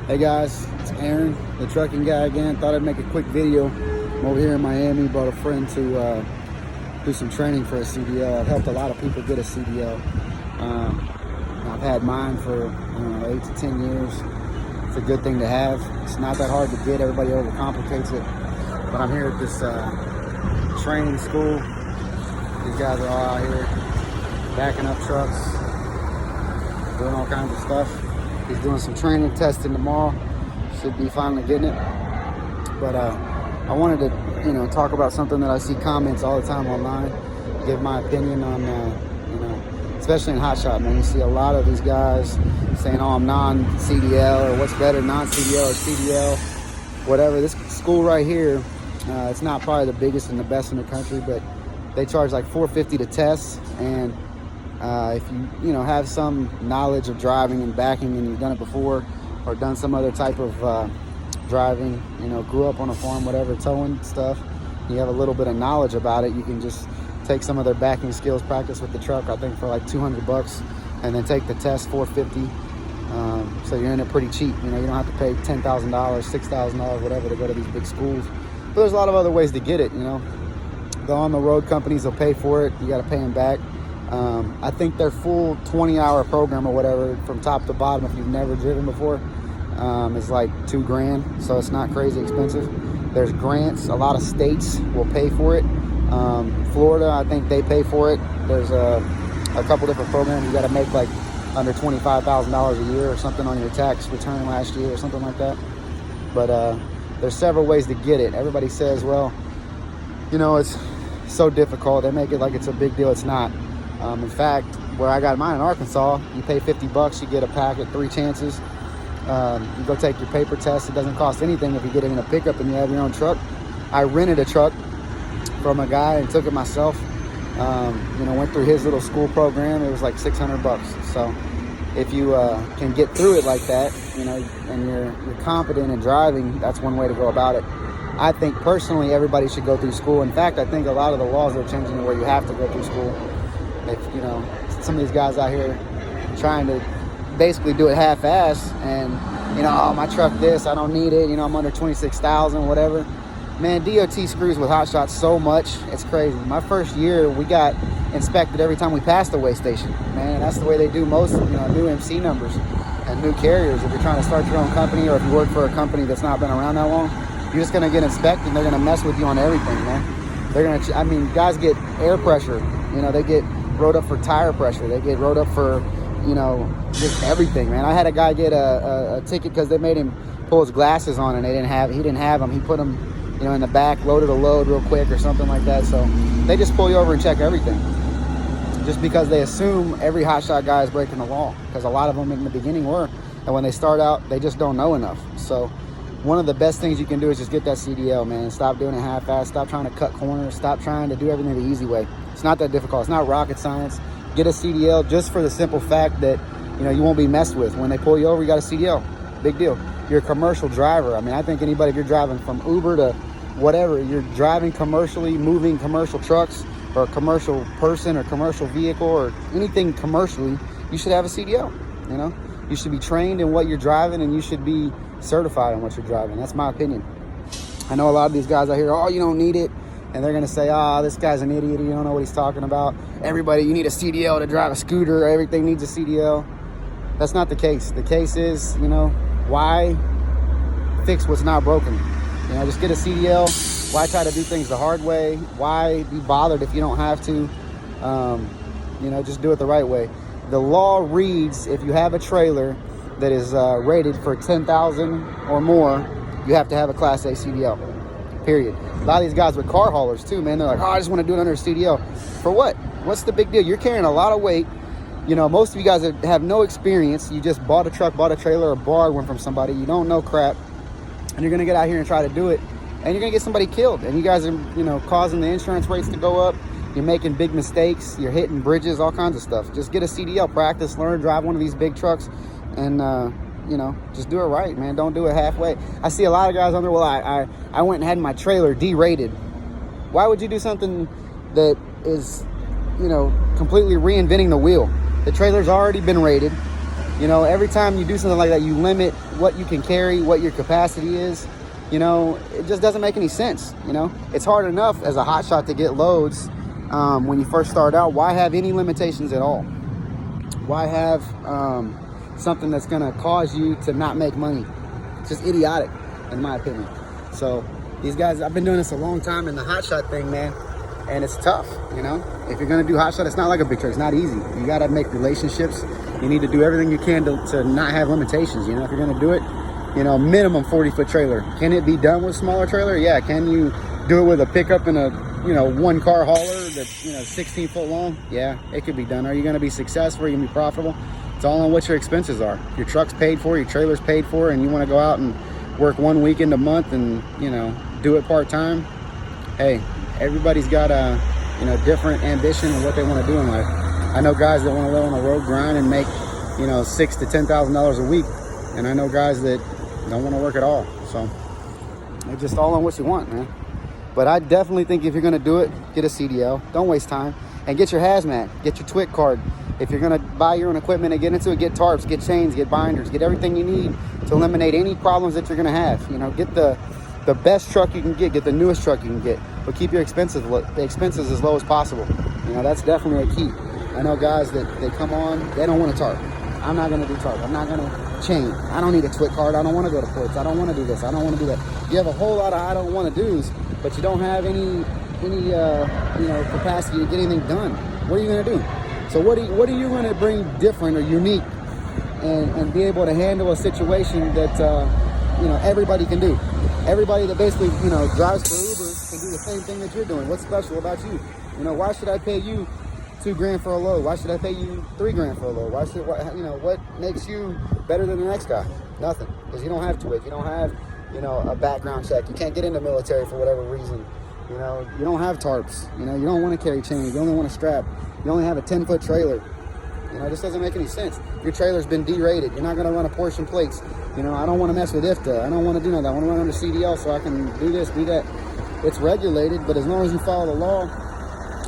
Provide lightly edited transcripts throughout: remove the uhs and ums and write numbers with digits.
Hey guys, it's Aaron, the trucking guy again. Thought I'd make a quick video. I'm over here in Miami, brought a friend to do some training for a CDL. I've helped a lot of people get a CDL. I've had mine for 8 to 10 years. It's a good thing to have. It's not that hard to get. Everybody overcomplicates it. But I'm here at this training school. These guys are all out here backing up trucks, doing all kinds of stuff. He's doing some training, testing tomorrow. Should be finally getting it. But I wanted to, talk about something that I see comments all the time online. Give my opinion on, especially in Hotshot, man. You see a lot of these guys saying, "Oh, I'm non-CDL," or "What's better, non-CDL or CDL?" Whatever. This school right here, it's not probably the biggest and the best in the country, but they charge like $450 to test. And if you have some knowledge of driving and backing, and you've done it before or done some other type of driving, grew up on a farm, whatever, towing stuff, you have a little bit of knowledge about it, you can just take some of their backing skills, practice with the truck, I think for like $200, and then take the test, $450. So you're in it pretty cheap. You don't have to pay $10,000, $6,000, whatever, to go to these big schools. But there's a lot of other ways to get it. The on-the-road companies will pay for it. You got to pay them back. I think their full 20-hour program or whatever, from top to bottom, if you've never driven before, is like $2,000. So it's not crazy expensive. There's grants. A lot of states will pay for it. Florida, I think they pay for it. There's a couple different programs. You got to make like under $25,000 a year or something on your tax return last year or something like that. But there's several ways to get it. Everybody says, well, it's so difficult. They make it like it's a big deal. It's not. In fact, where I got mine in Arkansas, you pay $50, you get a packet, 3 chances. You go take your paper test. It doesn't cost anything if you get it in a pickup and you have your own truck. I rented a truck from a guy and took it myself. Went through his little school program. It was like $600. So if you can get through it like that, and you're competent in driving, that's one way to go about it. I think personally everybody should go through school. In fact, I think a lot of the laws are changing to where you have to go through school. If some of these guys out here trying to basically do it half-ass, and oh, my truck this, I don't need it, I'm under 26,000, whatever. Man, DOT screws with Hotshot so much, it's crazy. My first year, we got inspected every time we passed the weigh station. Man, that's the way they do most new MC numbers and new carriers. If you're trying to start your own company, or if you work for a company that's not been around that long, you're just gonna get inspected and they're gonna mess with you on everything, man. They're gonna, guys get air pressure, they get wrote up for tire pressure, they get wrote up for, just everything, man. I had a guy get a ticket because they made him pull his glasses on and he didn't have them. He put them, in the back, loaded a load real quick or something like that. So they just pull you over and check everything, just because they assume every hotshot guy is breaking the law, because a lot of them in the beginning were, and when they start out, they just don't know enough. So one of the best things you can do is just get that CDL, man. Stop doing it half-assed. Stop trying to cut corners. Stop trying to do everything the easy way. It's not that difficult. It's not rocket science. Get a CDL just for the simple fact that, you won't be messed with. When they pull you over, you got a CDL. Big deal. You're a commercial driver. I think anybody, if you're driving from Uber to whatever, you're driving commercially, moving commercial trucks, or a commercial person or commercial vehicle or anything commercially, you should have a CDL. You should be trained in what you're driving, and you should be certified in what you're driving. That's my opinion. I know a lot of these guys out here, oh, you don't need it. And they're going to say, oh, this guy's an idiot. You don't know what he's talking about. Everybody, you need a CDL to drive a scooter. Everything needs a CDL. That's not the case. The case is, why fix what's not broken? Just get a CDL. Why try to do things the hard way? Why be bothered if you don't have to? Just do it the right way. The law reads, if you have a trailer that is rated for 10,000 or more, you have to have a Class A CDL, period. A lot of these guys with car haulers too, man, they're like, oh, I just want to do it under a CDL. For what? What's the big deal? You're carrying a lot of weight. Most of you guys have no experience. You just bought a truck, bought a trailer, or borrowed one from somebody. You don't know crap. And you're going to get out here and try to do it, and you're going to get somebody killed. And you guys are, causing the insurance rates to go up. You're making big mistakes. You're hitting bridges, all kinds of stuff. Just get a CDL, practice, learn, drive one of these big trucks, and, just do it right, man. Don't do it halfway. I see a lot of guys on there, well, I went and had my trailer derated. Why would you do something that is, completely reinventing the wheel? The trailer's already been rated. You know, every time you do something like that, you limit what you can carry, what your capacity is. You know, it just doesn't make any sense. You know, it's hard enough as a hotshot to get loads when you first start out. Why have any limitations at all? Why have something that's going to cause you to not make money? It's just idiotic, in my opinion. So these guys, I've been doing this a long time in the hotshot thing, man, and it's tough. You know, if you're going to do hotshot, it's not like a big truck. It's not easy. You got to make relationships. You need to do everything you can to not have limitations. You know, if you're going to do it, you know, minimum 40-foot trailer. Can it be done with a smaller trailer? Yeah. Can you do it with a pickup and a, you know, one car hauler that's, you know, 16 foot long? Yeah, it could be done. Are you going to be successful? Are you going to be profitable? It's all on what your expenses are. Your truck's paid for, your trailer's paid for, and you want to go out and work one weekend a month and, you know, do it part-time. Hey, everybody's got a, you know, different ambition and what they want to do in life. I know guys that want to live on the road grind and make, you know, $6,000 to $10,000 a week. And I know guys that don't want to work at all. So it's just all on what you want, man. But I definitely think if you're going to do it, get a CDL. Don't waste time. And get your hazmat. Get your TWIC card. If you're going to buy your own equipment and get into it, get tarps, get chains, get binders, get everything you need to eliminate any problems that you're going to have. You know, get the best truck you can get the newest truck you can get, but keep your expenses as low as possible. You know, that's definitely a key. I know guys that they come on, they don't want to tarp. I'm not going to do tarp. I'm not going to chain. I don't need a TWIC card. I don't want to go to ports. I don't want to do this. I don't want to do that. You have a whole lot of I don't want to do's, but you don't have any you know, capacity to get anything done. What are you going to do? So what are you going to bring different or unique and be able to handle a situation that you know, everybody can do? Everybody that basically, you know, drives for Uber can do the same thing that you're doing. What's special about you? You know, why should I pay you $2,000 for a load? Why should I pay you $3,000 for a load? Why should, you know, what makes you better than the next guy? Nothing, because you don't have TWIC. You don't have, you know, a background check. You can't get in the military for whatever reason. You know, you don't have tarps. You know, you don't want to carry chains. You only want to strap. You only have a 10-foot trailer. You know, it just doesn't make any sense. Your trailer's been derated. You're not going to run a portion plates. You know, I don't want to mess with IFTA. I don't want to do none of that. I want to run under CDL so I can do this, do that. It's regulated, but as long as you follow the law,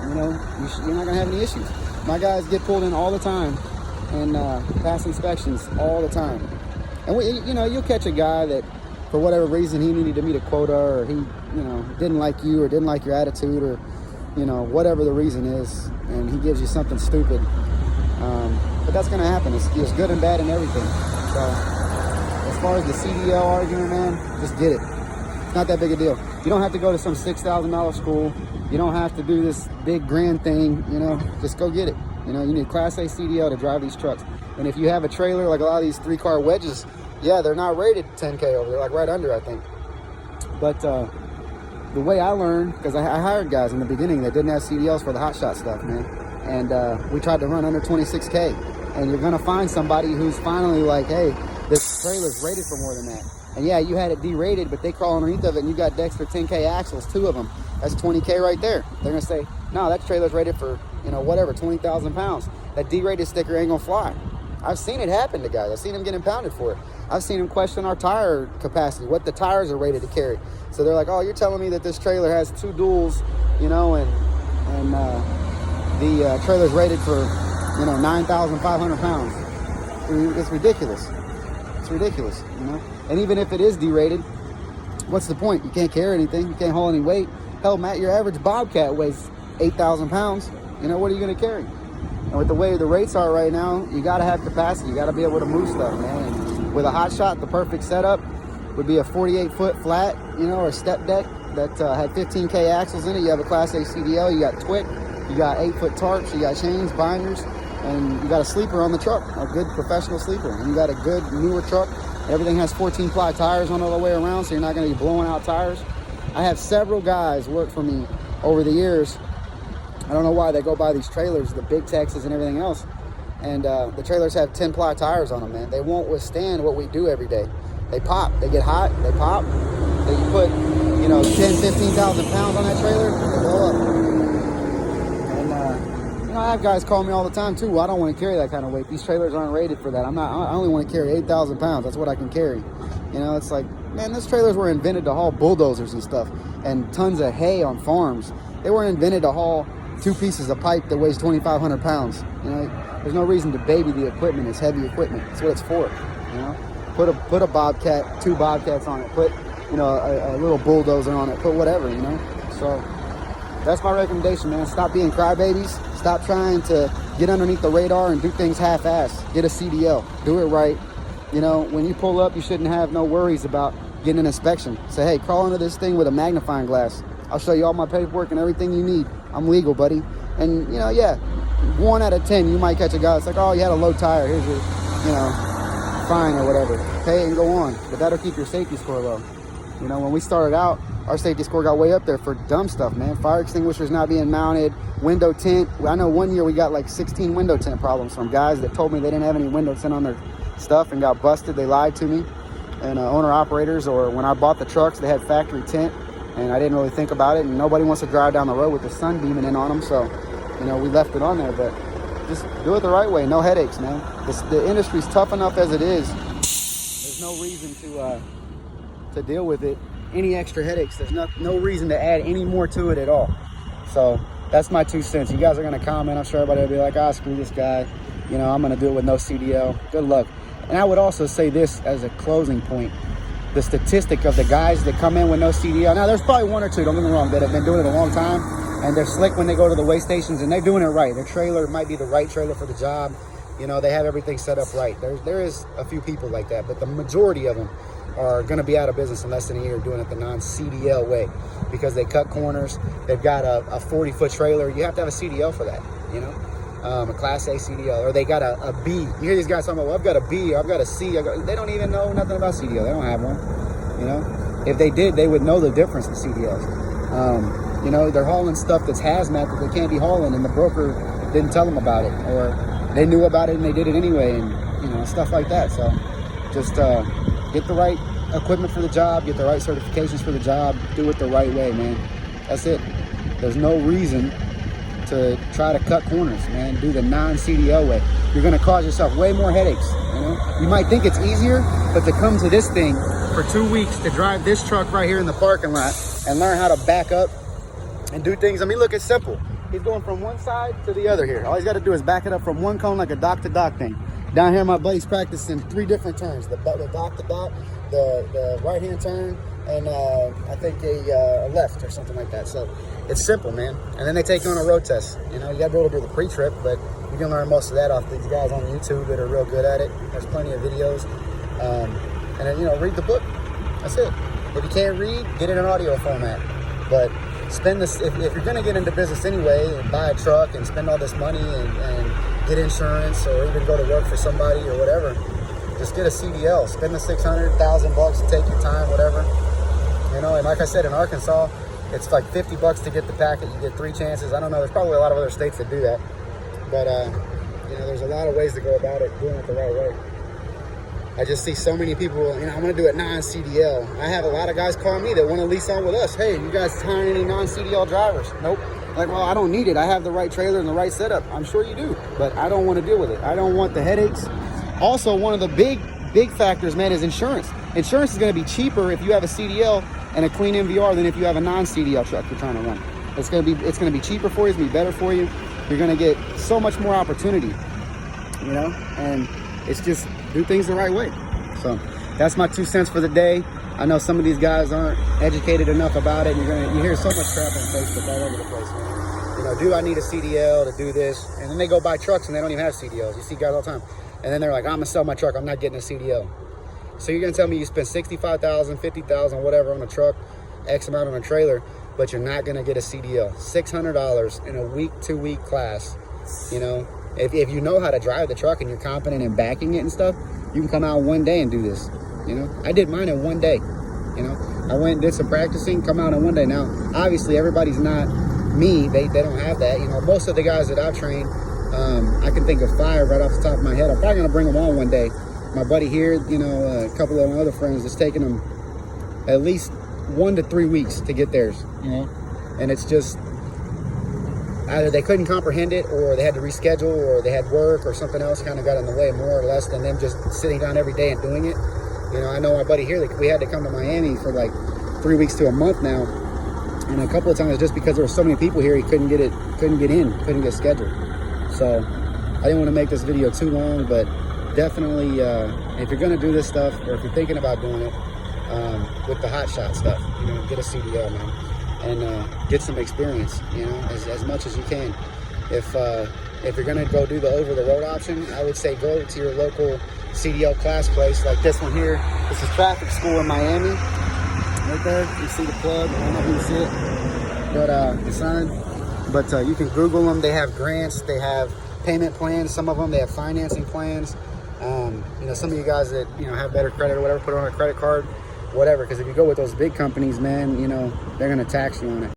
you know, you're not going to have any issues. My guys get pulled in all the time and pass inspections all the time. And, you know, you'll catch a guy that, for whatever reason, he needed to meet a quota, or he, you know, didn't like you or didn't like your attitude, or, you know, whatever the reason is, and he gives you something stupid. But that's going to happen. It's good and bad and everything. So as far as the CDL argument, man, just get it. It's not that big a deal. You don't have to go to some $6,000 school. You don't have to do this big grand thing, you know, just go get it. You know, you need Class A CDL to drive these trucks. And if you have a trailer, like a lot of these 3-car wedges, yeah, they're not rated 10K over. They're like right under, I think. But the way I learned, because I hired guys in the beginning that didn't have CDLs for the hotshot stuff, man. And we tried to run under 26K. And you're going to find somebody who's finally like, hey, this trailer's rated for more than that. And yeah, you had it derated, but they crawl underneath of it, and you got Dexter 10K axles, 2 of them. That's 20K right there. They're going to say, no, that trailer's rated for, you know, whatever, 20,000 pounds. That derated sticker ain't going to fly. I've seen it happen to guys. I've seen them get impounded for it. I've seen them question our tire capacity, what the tires are rated to carry. So they're like, oh, you're telling me that this trailer has 2 duals, you know, and the trailer's rated for, you know, 9,500 pounds. It's ridiculous. It's ridiculous, you know. And even if it is derated, what's the point? You can't carry anything. You can't haul any weight. Hell, Matt, your average Bobcat weighs 8,000 pounds. You know, what are you going to carry? And with the way the rates are right now, you got to have capacity. You got to be able to move stuff, man. And with a hotshot, the perfect setup would be a 48-foot flat, you know, or step deck that had 15K axles in it. You have a Class A CDL. You got TWIC. You got 8-foot tarps. You got chains, binders, and you got a sleeper on the truck, a good professional sleeper. And you got a good newer truck. Everything has 14-ply tires on all the way around, so you're not going to be blowing out tires. I have several guys work for me over the years. I don't know why they go buy these trailers, the big Texas and everything else. And the trailers have 10-ply tires on them, man. They won't withstand what we do every day. They pop. They get hot. They pop. They put, you know, 10, 15,000 pounds on that trailer, they blow up. And, you know, I have guys call me all the time, too. Well, I don't want to carry that kind of weight. These trailers aren't rated for that. I only want to carry 8,000 pounds. That's what I can carry. You know, it's like, man, those trailers were invented to haul bulldozers and stuff and tons of hay on farms. They weren't invented to haul 2 pieces of pipe that weighs 2,500 pounds. You know, there's no reason to baby the equipment. It's heavy equipment. That's what it's for. You know, put a bobcat, 2 bobcats on it. Put, you know, a little bulldozer on it. Put whatever, you know. So that's my recommendation, man. Stop being crybabies. Stop trying to get underneath the radar and do things half-assed. Get a CDL. Do it right. You know, when you pull up, you shouldn't have no worries about getting an inspection. Say, hey, crawl into this thing with a magnifying glass. I'll show you all my paperwork and everything you need. I'm legal, buddy. And, you know, yeah, 1 out of 10, you might catch a guy. It's like, oh, you had a low tire. Here's your, you know, fine or whatever. Pay and go on. But that'll keep your safety score low. You know, when we started out, our safety score got way up there for dumb stuff, man. Fire extinguishers not being mounted, window tint. I know one year we got like 16 window tint problems from guys that told me they didn't have any window tint on their stuff and got busted. They lied to me. And owner operators, or when I bought the trucks, they had factory tint, and I didn't really think about it. And nobody wants to drive down the road with the sun beaming in on them, so you know, we left it on there. But just do it the right way. No headaches, man. The industry's tough enough as it is. There's no reason to deal with it. Any extra headaches? There's no reason to add any more to it at all. So that's my 2 cents. You guys are gonna comment. I'm sure everybody will be like, ah, screw this guy. You know, I'm gonna do it with no CDL. Good luck. And I would also say this as a closing point. The statistic of the guys that come in with no CDL. Now, there's probably 1 or 2, don't get me wrong, that have been doing it a long time. And they're slick when they go to the weigh stations, and they're doing it right. Their trailer might be the right trailer for the job. You know, they have everything set up right. There is a few people like that, but the majority of them are going to be out of business in less than a year doing it the non-CDL way, because they cut corners. They've got a 40-foot trailer. You have to have a CDL for that, you know. A Class A CDL, or they got a B. You hear these guys talking about, well, I've got a B, I've got a C. They don't even know nothing about CDL. They don't have one, you know. If they did, they would know the difference in CDLs. You know, they're hauling stuff that's hazmat that they can't be hauling, and the broker didn't tell them about it, or they knew about it and they did it anyway, and, you know, stuff like that. So just get the right equipment for the job, get the right certifications for the job, do it the right way, man. That's it. There's no reason to try to cut corners, man. Do the non-CDL way. You're going to cause yourself way more headaches. You know, you might think it's easier, but to come to this thing for 2 weeks to drive this truck right here in the parking lot and learn how to back up and do things. I mean, look, it's simple. He's going from one side to the other here. All he's got to do is back it up from one cone like a dock-to-dock thing. Down here, my buddy's practicing 3 different turns: the dock-to-dock, the right-hand turn, and I think a left or something like that. So it's simple, man. And then they take you on a road test. You know, you got to be able to do the pre-trip, but you can learn most of that off these guys on YouTube that are real good at it. There's plenty of videos. And then, you know, read the book. That's it. If you can't read, get it in audio format. But spend this, if you're going to get into business anyway and buy a truck and spend all this money and get insurance, or even go to work for somebody or whatever, just get a CDL. Spend the $600,000, take your time, whatever. You know, and like I said, in Arkansas, it's like $50 to get the packet. You get 3 chances. I don't know. There's probably a lot of other states that do that. But, you know, there's a lot of ways to go about it, doing it the right way. I just see so many people, you know, I'm going to do it non-CDL. I have a lot of guys call me that want to lease on with us. Hey, you guys hiring any non-CDL drivers? Nope. Like, well, I don't need it. I have the right trailer and the right setup. I'm sure you do, but I don't want to deal with it. I don't want the headaches. Also, one of the big factors, man, is insurance. Insurance is going to be cheaper if you have a CDL and a clean MVR than if you have a non-CDL truck you're trying to run. It's going to be cheaper for you. It's going to be better for you. You're going to get so much more opportunity, you know, and it's just do things the right way. So that's my 2 cents for the day. I know some of these guys aren't educated enough about it. You hear so much crap on Facebook all over the place, man. You know, do I need a CDL to do this? And then they go buy trucks and they don't even have CDLs. You see guys all the time. And then they're like, I'm going to sell my truck. I'm not getting a CDL. So you're going to tell me you spend $65,000, $50,000, whatever on a truck, X amount on a trailer, but you're not going to get a CDL. $600 in a week, 2-week class. You know, if you know how to drive the truck and you're competent in backing it and stuff, you can come out one day and do this. You know, I did mine in one day. You know, I went and did some practicing, come out in one day. Now, obviously, everybody's not me. They don't have that. You know, most of the guys that I've trained, I can think of 5 right off the top of my head. I'm probably going to bring them on one day. My buddy here, you know, a couple of my other friends, it's taking them at least 1 to 3 weeks to get theirs. You know, and it's just either they couldn't comprehend it, or they had to reschedule, or they had work, or something else kind of got in the way, more or less, than them just sitting down every day and doing it. You know, I know my buddy here, we had to come to Miami for like 3 weeks to a month now And a couple of times, just because there were so many people here, he couldn't get scheduled. So I didn't want to make this video too long, but definitely, if you're going to do this stuff, or if you're thinking about doing it, with the Hotshot stuff, you know, get a CDL, man, and get some experience, you know, as much as you can. If you're going to go do the over-the-road option, I would say go to your local CDL class place, like this one here. This is traffic school in Miami. Right there, you see the plug. I don't know if you can see it, but the sign. But you can Google them. They have grants. They have payment plans. Some of them, they have financing plans. You know, some of you guys that, you know, have better credit or whatever, put it on a credit card, whatever. Because if you go with those big companies, man, you know, they're going to tax you on it.